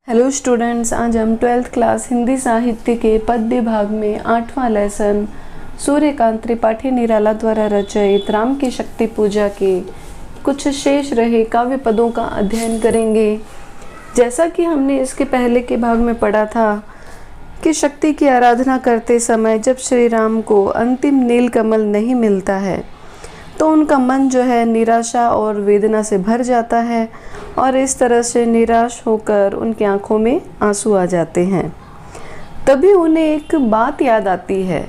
Hello students, आज हम 12th class Hindi साहित्य के पद्य भाग में 8वां लेसन सूर्यकांत त्रिपाठी निराला द्वारा रचित राम की शक्ति पूजा के कुछ शेष रहे काव्य पदों का अध्ययन करेंगे। जैसा कि हमने इसके पहले के भाग में पढ़ा था कि शक्ति की आराधना करते समय जब श्री राम को अंतिम नील कमल नहीं मिलता है तो उनका मन जो है निराशा और वेदना से भर जाता है और इस तरह से निराश होकर उनकी आंखों में आंसू आ जाते हैं। तभी उन्हें एक बात याद आती है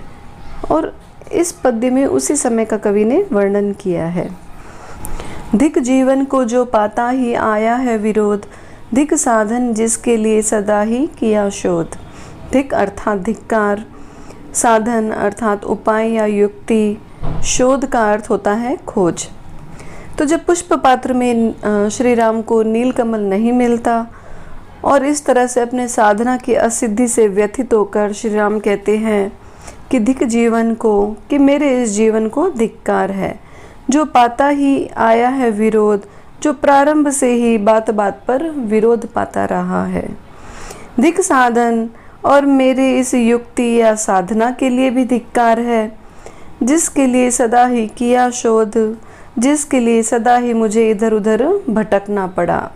और इस पद्य में उसी समय का कवि ने वर्णन किया है। धिक जीवन को जो पाता ही आया है विरोध, धिक साधन जिसके लिए सदा ही किया शोध। धिक अर्थात धिक्कार, साधन अर्थात उपाय या युक्ति, शोध का अर्थ होता है खोज। तो जब पुष्प पात्र में श्री राम को नीलकमल नहीं मिलता और इस तरह से अपने साधना की असिद्धि से व्यथित होकर श्री राम कहते हैं कि धिक जीवन को, कि मेरे इस जीवन को धिक्कार है, जो पाता ही आया है विरोध, जो प्रारंभ से ही बात बात पर विरोध पाता रहा है। धिक साधन, और मेरे इस युक्ति या साधना के लिए भी धिक्कार है, जिसके लिए सदा ही किया शोध, जिसके लिए सदा ही मुझे इधर उधर भटकना पड़ा।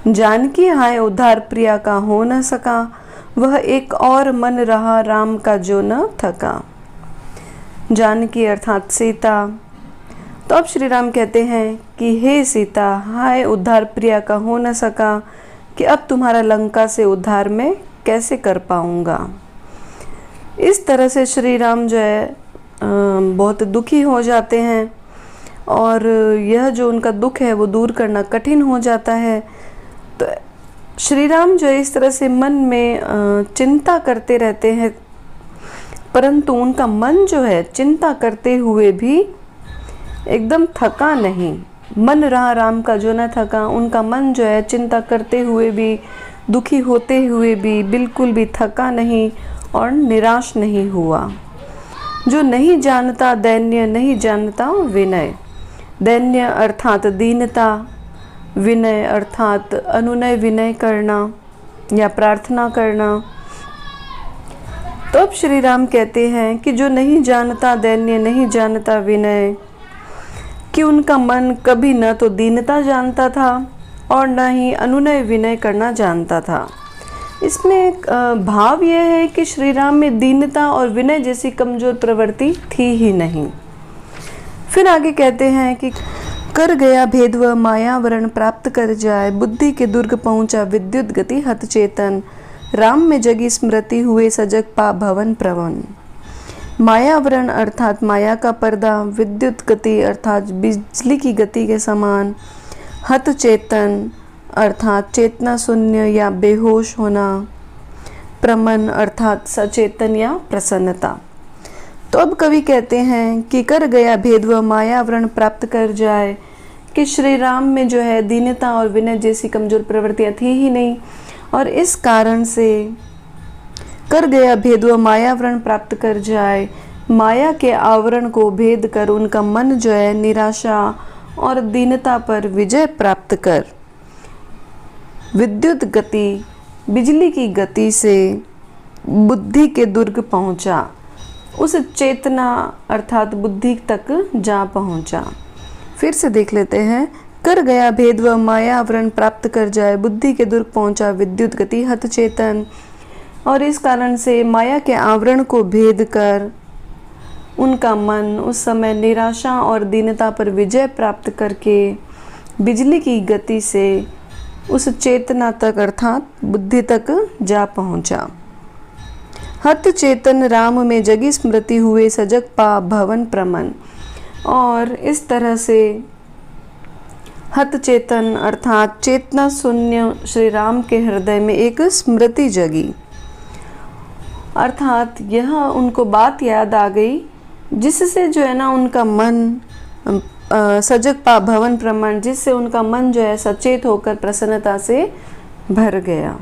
जानकी हाय उद्धार प्रिया का हो न सका, वह एक और मन रहा राम का जो न थका। जानकी अर्थात सीता। तो अब श्री राम कहते हैं कि हे सीता, हाय उद्धार प्रिया का हो न सका, कि अब तुम्हारा लंका से उद्धार मैं कैसे कर पाऊंगा। इस तरह से श्री राम जो है बहुत दुखी हो जाते हैं और यह जो उनका दुख है वो दूर करना कठिन हो जाता है। तो श्री राम जो है इस तरह से मन में चिंता करते रहते हैं, परंतु उनका मन जो है चिंता करते हुए भी एकदम थका नहीं। मन रहा राम का जो न थका, उनका मन जो है चिंता करते हुए भी, दुखी होते हुए भी बिल्कुल भी थका नहीं और निराश नहीं हुआ। जो नहीं जानता दैन्य, नहीं जानता विनय। दैन्य अर्थात दीनता, विनय अर्थात अनुनय विनय करना या प्रार्थना करना। तो अब श्री राम कहते हैं कि जो नहीं जानता दैन्य, नहीं जानता विनय, कि उनका मन कभी न तो दीनता जानता था और न ही अनुनय विनय करना जानता था। इसमें एक भाव यह है कि श्री राम में दीनता और विनय जैसी कमजोर प्रवृत्ति थी ही नहीं। फिर आगे कहते हैं कि कर गया भेदव मायावरण प्राप्त कर जाए, बुद्धि के दुर्ग पहुँचा विद्युत गति हत चेतन, राम में जगी स्मृति हुए सजग पा भवन प्रवन। मायावरण अर्थात माया का पर्दा, विद्युत गति अर्थात बिजली की गति के समान, हत चेतन अर्थात चेतना शून्य या बेहोश होना, प्रमन अर्थात सचेतन या प्रसन्नता। तो अब कवि कहते हैं कि कर गया भेदव मायावरण प्राप्त कर जाए, कि श्री राम में जो है दीनता और विनय जैसी कमजोर प्रवृत्तियां थी ही नहीं और इस कारण से कर गया भेदव मायावरण प्राप्त कर जाए, माया के आवरण को भेद कर उनका मन जो है निराशा और दीनता पर विजय प्राप्त कर विद्युत गति, बिजली की गति से बुद्धि के दुर्ग पहुंचा, उस चेतना अर्थात बुद्धि तक जा पहुंचा। फिर से देख लेते हैं। कर गया भेदव माया आवरण प्राप्त कर जाए, बुद्धि के दुर्ग पहुंचा विद्युत गति हत चेतन, और इस कारण से माया के आवरण को भेद कर उनका मन उस समय निराशा और दीनता पर विजय प्राप्त करके बिजली की गति से उस चेतना तक अर्थात बुद्धि तक जा पहुंचा। हत चेतन राम में जगी स्मृति हुए सजग पा भवन प्रमन, और इस तरह से हत चेतन अर्थात चेतना शून्य श्री राम के हृदय में एक स्मृति जगी, अर्थात यह उनको बात याद आ गई जिससे जो है ना उनका मन सजग पा भवन प्रमाण, जिससे उनका मन जो है सचेत होकर प्रसन्नता से भर गया।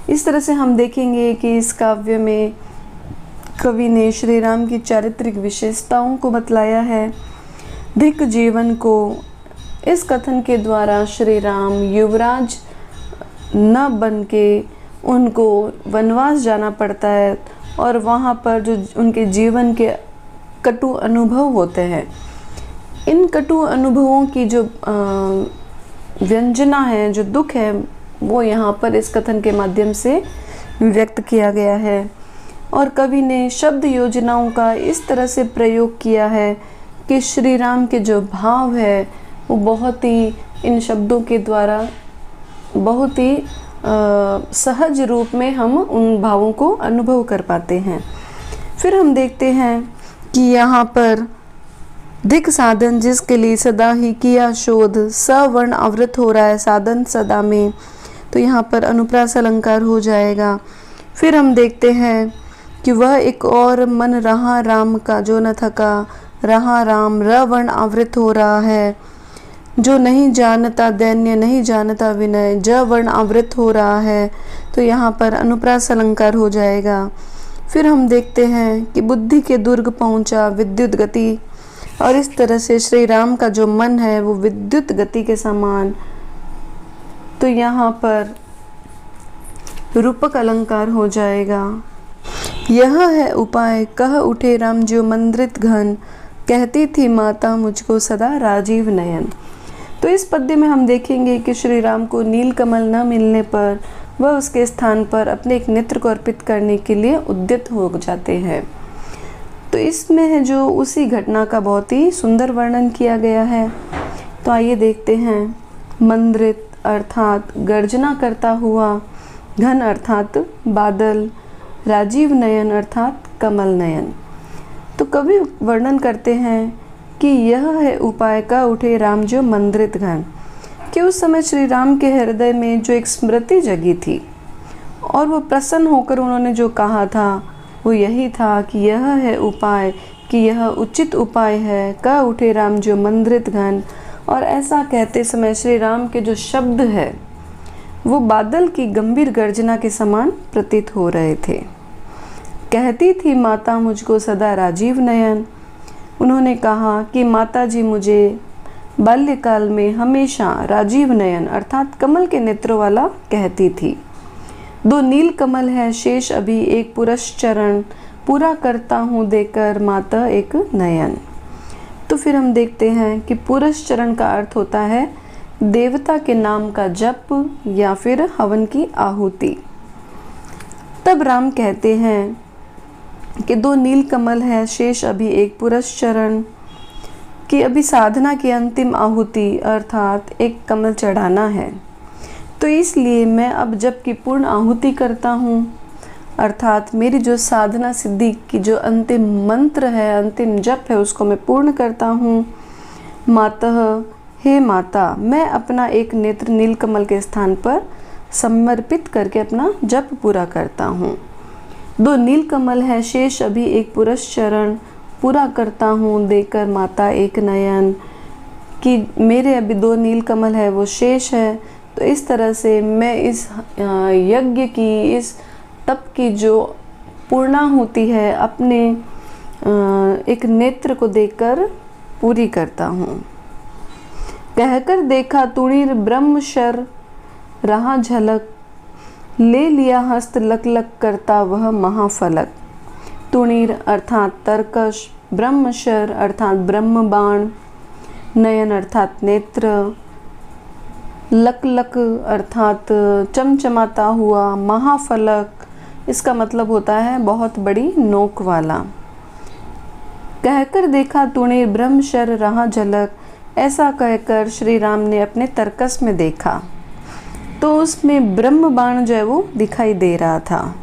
इस तरह से हम देखेंगे कि इस काव्य में कवि ने श्री राम की चारित्रिक विशेषताओं को बतलाया है। धिक जीवन को, इस कथन के द्वारा श्री राम युवराज न बन के उनको वनवास जाना पड़ता है और वहाँ पर जो उनके जीवन के कटु अनुभव होते हैं, इन कटु अनुभवों की जो व्यंजना है, जो दुख है, वो यहाँ पर इस कथन के माध्यम से व्यक्त किया गया है। और कवि ने शब्द योजनाओं का इस तरह से प्रयोग किया है कि श्री राम के जो भाव है वो बहुत ही इन शब्दों के द्वारा बहुत ही सहज रूप में हम उन भावों को अनुभव कर पाते हैं। फिर हम देखते हैं कि यहाँ पर धिक साधन जिसके लिए सदा ही किया शोध, सवर्ण आवृत हो रहा है साधन सदा में, तो यहाँ पर अनुप्रास अलंकार हो जाएगा। फिर हम देखते हैं कि वह एक और मन रहा राम का जो न थका, रहा राम रवर्ण आवृत हो रहा है, जो नहीं जानता दैन्य नहीं जानता विनय, ज वर्ण आवृत हो रहा है, तो यहाँ पर अनुप्रास अलंकार हो जाएगा। फिर हम देखते हैं कि बुद्धि के दुर्ग पहुँचा विद्युत गति, और इस तरह से श्री राम का जो मन है वो विद्युत गति के समान, तो यहाँ पर रूपक अलंकार हो जाएगा। यह है उपाय कह उठे राम जो मंद्रित घन, कहती थी माता मुझको सदा राजीव नयन। तो इस पद्य में हम देखेंगे कि श्री राम को नील कमल न मिलने पर वह उसके स्थान पर अपने एक नेत्र को अर्पित करने के लिए उद्यत हो जाते हैं। तो इसमें है जो उसी घटना का बहुत ही सुंदर वर्णन किया गया है। तो आइए देखते हैं। मंद्रित अर्थात गर्जना करता हुआ, घन अर्थात बादल, राजीव नयन अर्थात कमल नयन। तो कवि वर्णन करते हैं कि यह है उपाय का उठे राम जो मंद्रित घन, कि उस समय श्री राम के हृदय में जो एक स्मृति जगी थी और वो प्रसन्न होकर उन्होंने जो कहा था वो यही था कि यह है उपाय, कि यह उचित उपाय है, का उठे राम जो मंद्रित घन। और ऐसा कहते समय श्री राम के जो शब्द है वो बादल की गंभीर गर्जना के समान प्रतीत हो रहे थे। कहती थी माता मुझको सदा राजीव नयन, उन्होंने कहा कि माता जी मुझे बाल्यकाल में हमेशा राजीव नयन अर्थात कमल के नेत्रों वाला कहती थी। दो नील कमल है शेष अभी एक पुरश्चरण, पूरा करता हूँ देकर माता एक नयन। तो फिर हम देखते हैं कि पुरश्चरण का अर्थ होता है देवता के नाम का जप या फिर हवन की आहुति। तब राम कहते हैं कि दो नील कमल है शेष अभी एक पुरश्चरण, कि अभी साधना की अंतिम आहुति अर्थात एक कमल चढ़ाना है। तो इसलिए मैं अब जप की पूर्ण आहुति करता हूँ, अर्थात मेरी जो साधना सिद्धि की जो अंतिम मंत्र है, अंतिम जप है, उसको मैं पूर्ण करता हूँ। मातः हे माता, मैं अपना एक नेत्र नीलकमल के स्थान पर समर्पित करके अपना जप पूरा करता हूँ। दो नीलकमल है शेष अभी एक पुरश्चरण, पूरा करता हूँ देकर माता एक नयन, कि मेरे अभी दो नीलकमल है वो शेष है। तो इस तरह से मैं इस यज्ञ की, इस तप की जो पूर्णाहुति है अपने एक नेत्र को देकर पूरी करता हूँ। कहकर देखा तुणीर ब्रह्मशर रहा झलक, ले लिया हस्त लक लक करता वह महाफलक। तुणीर अर्थात तरकश, ब्रह्मशर अर्थात ब्रह्म बाण, नयन अर्थात नेत्र, लक लक अर्थात चमचमाता हुआ, महाफलक इसका मतलब होता है बहुत बड़ी नोक वाला। कहकर देखा तुणीर ब्रह्मशर रहा झलक, ऐसा कहकर श्री राम ने अपने तरकस में देखा तो उसमें ब्रह्म बाण जो है वो दिखाई दे रहा था।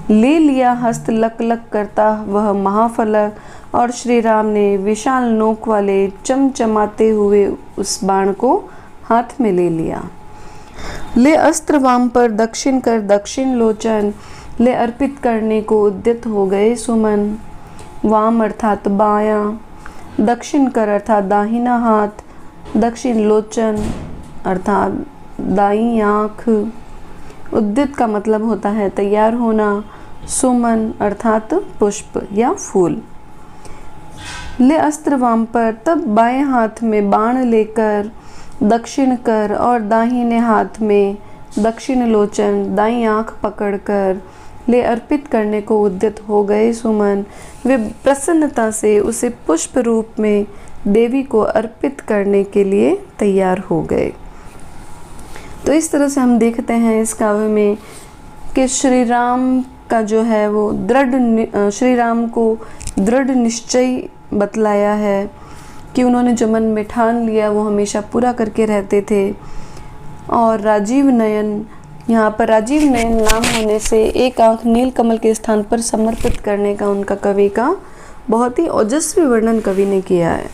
ले लिया हस्त लक लक करता वह महाफलक, और श्री राम ने विशाल नोक वाले चमचमाते हुए उस बाण को हाथ में ले लिया। ले अस्त्र वाम पर दक्षिण कर दक्षिण लोचन, ले अर्पित करने को उद्यत हो गए सुमन। वाम अर्थात बायां, दक्षिण कर अर्थात दाहिना हाथ, दक्षिण लोचन अर्थात दाईं आँख। उद्यत का मतलब होता है तैयार होना, सुमन अर्थात पुष्प या फूल। ले अस्त्र वाम पर, तब बाएं हाथ में बाण लेकर दक्षिण कर और दाहिने हाथ में दक्षिण लोचन दाईं आँख पकड़कर ले अर्पित करने को उद्यत हो गए सुमन। वे प्रसन्नता से उसे पुष्प रूप में देवी को अर्पित करने के लिए तैयार हो गए। तो इस तरह से हम देखते हैं इस काव्य में कि श्री राम का जो है वो श्री राम को दृढ़ निश्चय बतलाया है कि उन्होंने जो मन में ठान लिया वो हमेशा पूरा करके रहते थे। और राजीव नयन, यहाँ पर राजीव नयन नाम होने से एक आंख नील कमल के स्थान पर समर्पित करने का उनका कवि का बहुत ही ओजस्वी वर्णन कवि ने किया है।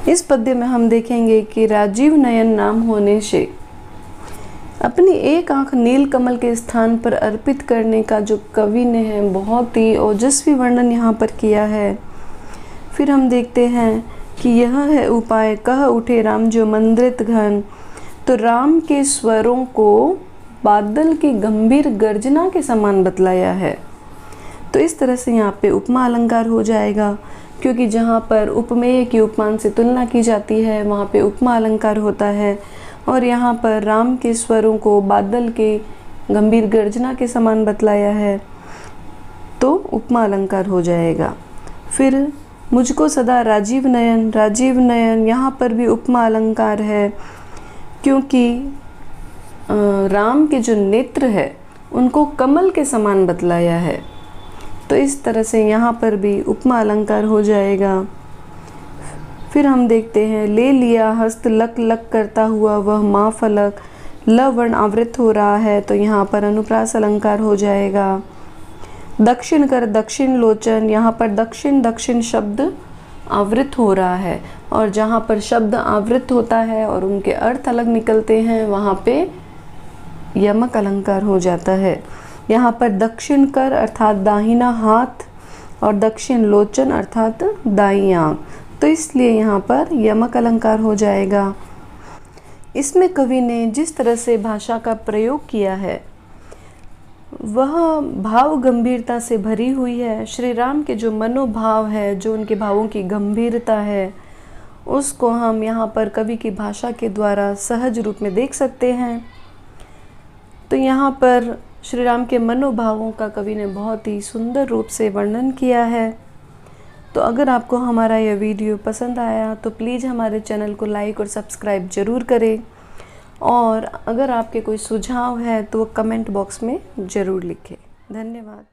इस पद्य में हम देखेंगे कि राजीव नयन नाम होने से अपनी एक आंख नील कमल के स्थान पर अर्पित करने का जो कवि ने है बहुत ही ओजस्वी वर्णन यहाँ पर किया है। फिर हम देखते हैं कि यह है उपाय कह उठे राम जो मंद्रित घन। तो राम के स्वरों को बादल की गंभीर गर्जना के समान बतलाया है। तो इस तरह से यहाँ पे उपमा अलंकार हो जाएगा, क्योंकि जहाँ पर उपमेय की उपमान से तुलना की जाती है वहाँ पे उपमा अलंकार होता है। और यहाँ पर राम के स्वरों को बादल के गंभीर गर्जना के समान बतलाया है तो उपमा अलंकार हो जाएगा। फिर मुझको सदा राजीव नयन, यहाँ पर भी उपमा अलंकार है, क्योंकि राम के जो नेत्र है उनको कमल के समान बतलाया है। तो इस तरह से यहाँ पर भी उपमा अलंकार हो जाएगा। फिर हम देखते हैं ले लिया हस्त लक लक करता हुआ वह माँ फलक, ल वर्ण आवृत हो रहा है तो यहाँ पर अनुप्रास अलंकार हो जाएगा। दक्षिण कर दक्षिण लोचन, यहाँ पर दक्षिण दक्षिण शब्द आवृत हो रहा है, और जहाँ पर शब्द आवृत होता है और उनके अर्थ अलग निकलते हैं वहाँ पे यमक अलंकार हो जाता है। यहाँ पर दक्षिण कर अर्थात दाहिना हाथ और दक्षिण लोचन अर्थात दाईं आँख, तो इसलिए यहाँ पर यमक अलंकार हो जाएगा। इसमें कवि ने जिस तरह से भाषा का प्रयोग किया है वह भाव गंभीरता से भरी हुई है। श्री राम के जो मनोभाव है, जो उनके भावों की गंभीरता है, उसको हम यहाँ पर कवि की भाषा के द्वारा सहज रूप में देख सकते हैं। तो यहाँ पर श्री राम के मनोभावों का कवि ने बहुत ही सुंदर रूप से वर्णन किया है। तो अगर आपको हमारा यह वीडियो पसंद आया तो प्लीज़ हमारे चैनल को लाइक और सब्सक्राइब ज़रूर करें, और अगर आपके कोई सुझाव है तो कमेंट बॉक्स में ज़रूर लिखें। धन्यवाद।